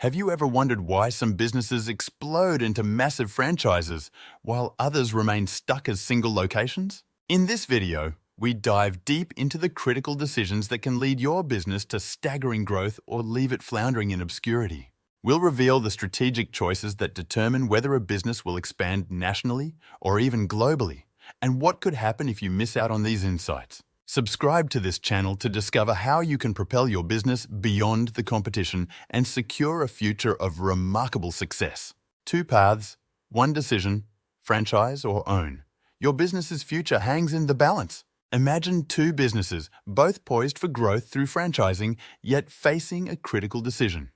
Have you ever wondered why some businesses explode into massive franchises while others remain stuck as single locations? In this video, we dive deep into the critical decisions that can lead your business to staggering growth or leave it floundering in obscurity. We'll reveal the strategic choices that determine whether a business will expand nationally or even globally, and what could happen if you miss out on these insights. Subscribe to this channel to discover how you can propel your business beyond the competition and secure a future of remarkable success. Two paths, one decision, franchise or own. Your business's future hangs in the balance. Imagine two businesses, both poised for growth through franchising, yet facing a critical decision.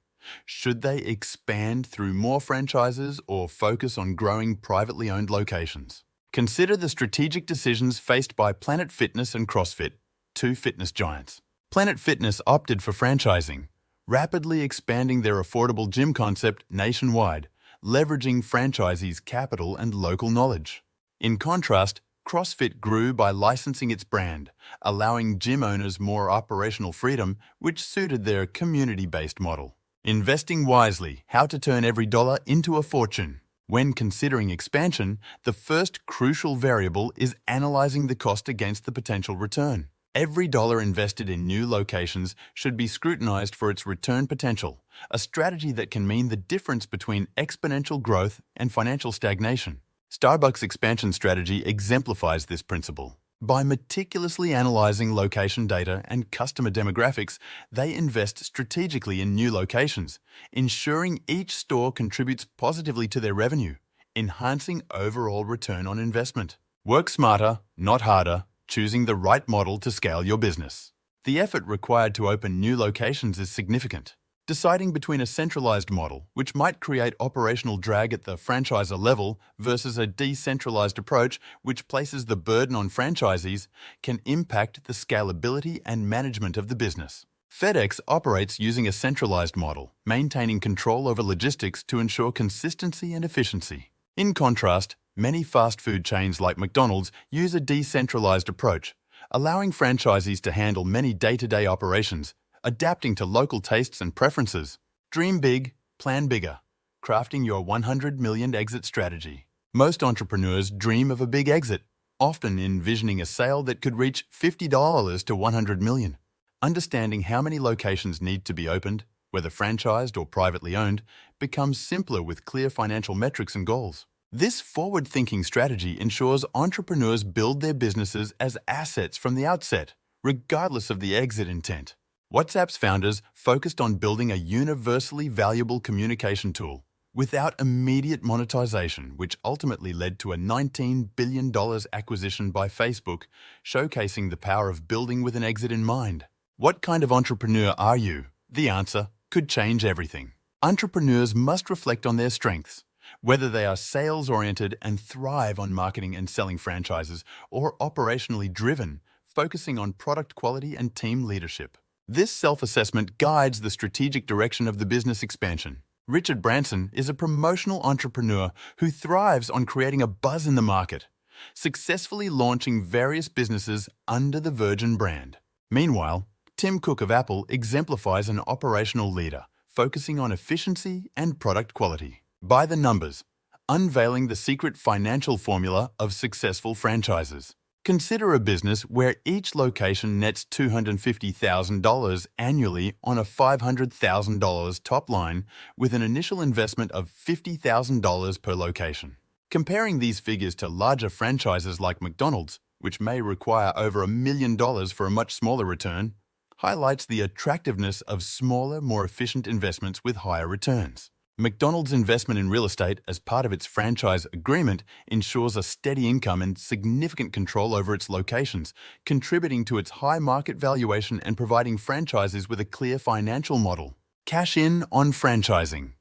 Should they expand through more franchises or focus on growing privately owned locations? Consider the strategic decisions faced by Planet Fitness and CrossFit, two fitness giants. Planet Fitness opted for franchising, rapidly expanding their affordable gym concept nationwide, leveraging franchisees' capital and local knowledge. In contrast, CrossFit grew by licensing its brand, allowing gym owners more operational freedom, which suited their community-based model. Investing wisely, how to turn every dollar into a fortune. When considering expansion, the first crucial variable is analyzing the cost against the potential return. Every dollar invested in new locations should be scrutinized for its return potential, a strategy that can mean the difference between exponential growth and financial stagnation. Starbucks' expansion strategy exemplifies this principle. By meticulously analyzing location data and customer demographics, they invest strategically in new locations, ensuring each store contributes positively to their revenue, enhancing overall return on investment. Work smarter, not harder, choosing the right model to scale your business. The effort required to open new locations is significant. Deciding between a centralized model, which might create operational drag at the franchisor level, versus a decentralized approach, which places the burden on franchisees, can impact the scalability and management of the business. FedEx operates using a centralized model, maintaining control over logistics to ensure consistency and efficiency. In contrast, many fast food chains like McDonald's use a decentralized approach, allowing franchisees to handle many day-to-day operations, adapting to local tastes and preferences. Dream big, plan bigger. Crafting your 100 million exit strategy. Most entrepreneurs dream of a big exit, often envisioning a sale that could reach $50 to $100 million. Understanding how many locations need to be opened, whether franchised or privately owned, becomes simpler with clear financial metrics and goals. This forward-thinking strategy ensures entrepreneurs build their businesses as assets from the outset, regardless of the exit intent. WhatsApp's founders focused on building a universally valuable communication tool without immediate monetization, which ultimately led to a $19 billion acquisition by Facebook, showcasing the power of building with an exit in mind. What kind of entrepreneur are you? The answer could change everything. Entrepreneurs must reflect on their strengths, whether they are sales-oriented and thrive on marketing and selling franchises, or operationally driven, focusing on product quality and team leadership. This self-assessment guides the strategic direction of the business expansion. Richard Branson is a promotional entrepreneur who thrives on creating a buzz in the market, successfully launching various businesses under the Virgin brand. Meanwhile, Tim Cook of Apple exemplifies an operational leader, focusing on efficiency and product quality. By the numbers, unveiling the secret financial formula of successful franchises. Consider a business where each location nets $250,000 annually on a $500,000 top line with an initial investment of $50,000 per location. Comparing these figures to larger franchises like McDonald's, which may require over $1 million for a much smaller return, highlights the attractiveness of smaller, more efficient investments with higher returns. McDonald's investment in real estate as part of its franchise agreement ensures a steady income and significant control over its locations, contributing to its high market valuation and providing franchises with a clear financial model. Cash in on franchising.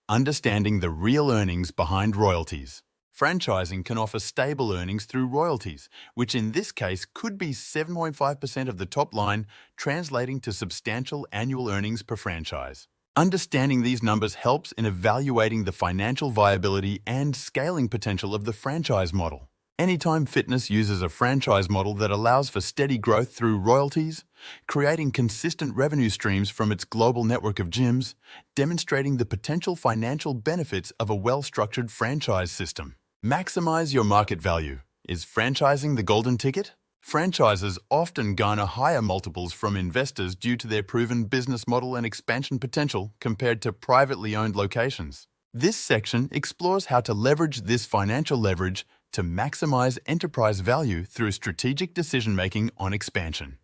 Understanding the real earnings behind royalties. Franchising can offer stable earnings through royalties, which in this case could be 7.5% of the top line, translating to substantial annual earnings per franchise. Understanding these numbers helps in evaluating the financial viability and scaling potential of the franchise model. Anytime Fitness uses a franchise model that allows for steady growth through royalties, creating consistent revenue streams from its global network of gyms, demonstrating the potential financial benefits of a well-structured franchise system. Maximize your market value. Is franchising the golden ticket? Franchises often garner higher multiples from investors due to their proven business model and expansion potential compared to privately owned locations. This section explores how to leverage this financial leverage to maximize enterprise value through strategic decision-making on expansion.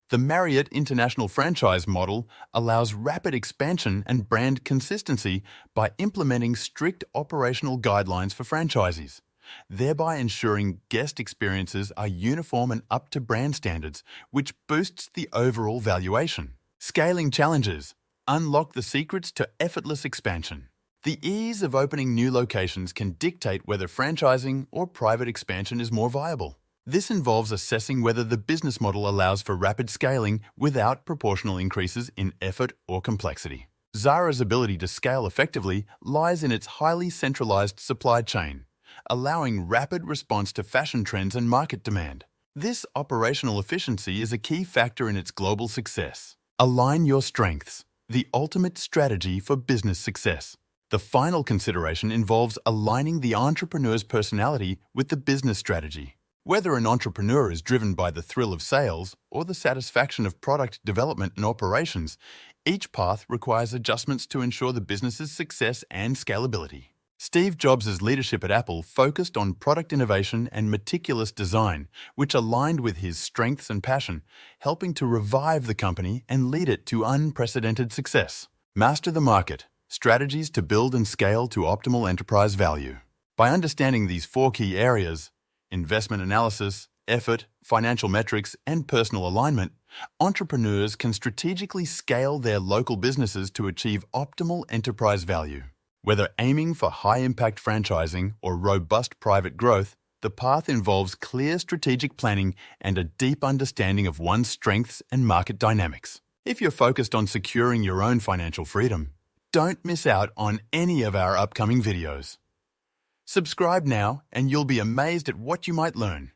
The Marriott International Franchise Model allows rapid expansion and brand consistency by implementing strict operational guidelines for franchisees, thereby ensuring guest experiences are uniform and up to brand standards, which boosts the overall valuation. Scaling challenges. Unlock the secrets to effortless expansion. The ease of opening new locations can dictate whether franchising or private expansion is more viable. This involves assessing whether the business model allows for rapid scaling without proportional increases in effort or complexity. Zara's ability to scale effectively lies in its highly centralized supply chain, allowing rapid response to fashion trends and market demand. This operational efficiency is a key factor in its global success. Align your strengths, the ultimate strategy for business success. The final consideration involves aligning the entrepreneur's personality with the business strategy. Whether an entrepreneur is driven by the thrill of sales or the satisfaction of product development and operations, each path requires adjustments to ensure the business's success and scalability. Steve Jobs' leadership at Apple focused on product innovation and meticulous design, which aligned with his strengths and passion, helping to revive the company and lead it to unprecedented success. Master the market. Strategies to build and scale to optimal enterprise value. By understanding these 4 key areas, investment analysis, effort, financial metrics, and personal alignment, entrepreneurs can strategically scale their local businesses to achieve optimal enterprise value. Whether aiming for high-impact franchising or robust private growth, the path involves clear strategic planning and a deep understanding of one's strengths and market dynamics. If you're focused on securing your own financial freedom, don't miss out on any of our upcoming videos. Subscribe now and you'll be amazed at what you might learn.